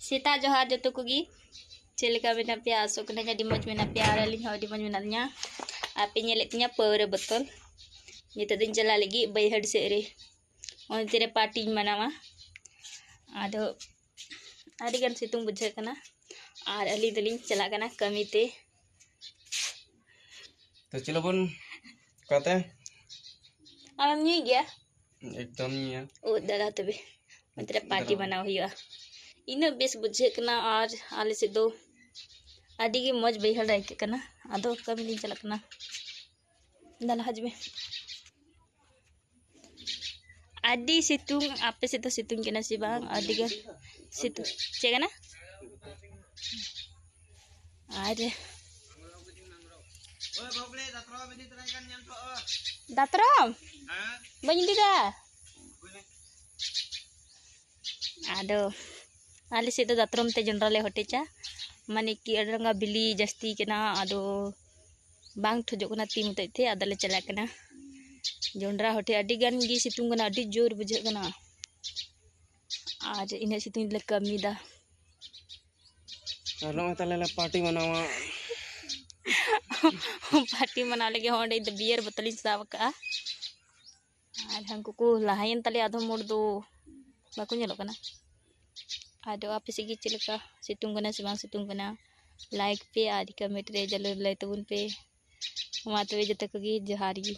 सेता जोहार जो कोगी चेलेका मेना पे आसो कना jadi मज मेना पे आरली हो di मज मेना nya ape nyeletnya pere betul nyata din jala lagi bayar di sere on tere party mana ma ado adi kan situng bujhe kana ar ali dalin chala kana kami te तो चलो बन कहते हैं am ni gya एकदम नहीं है ओ दादा तबे tere party बनाओ हिया ina bes bujhe kana ar ale se do adi ge moj bayar rai kana ado kami din chala kana dal hajme adi situng apa sih tuh situng kena sih bang adi kan situ cek kana ada datrom banyak tidak aduh ali situ datrom te generale hotecha mane ki adanga bili jasti kena aduh bang thojok kana tim te adale chala kana जोंडरा होटे अडी गान गी सितुंग कना अडी जोर बुझे कना आज इने सितुंग ले कमी दा अरो तले पार्टी बनावा पार्टी मना लगे होंडे द बियर बोतली साब का आज हमको को लहायन तले आधो मोड़ दो बाको नेलो कना आदो आपे सिगी चिलका सितुंग कना से बांग सितुंग कना लाइक पे आदि कमेंट रे जलो ले तबुन पे मा तवे जते को गी जोहार गी।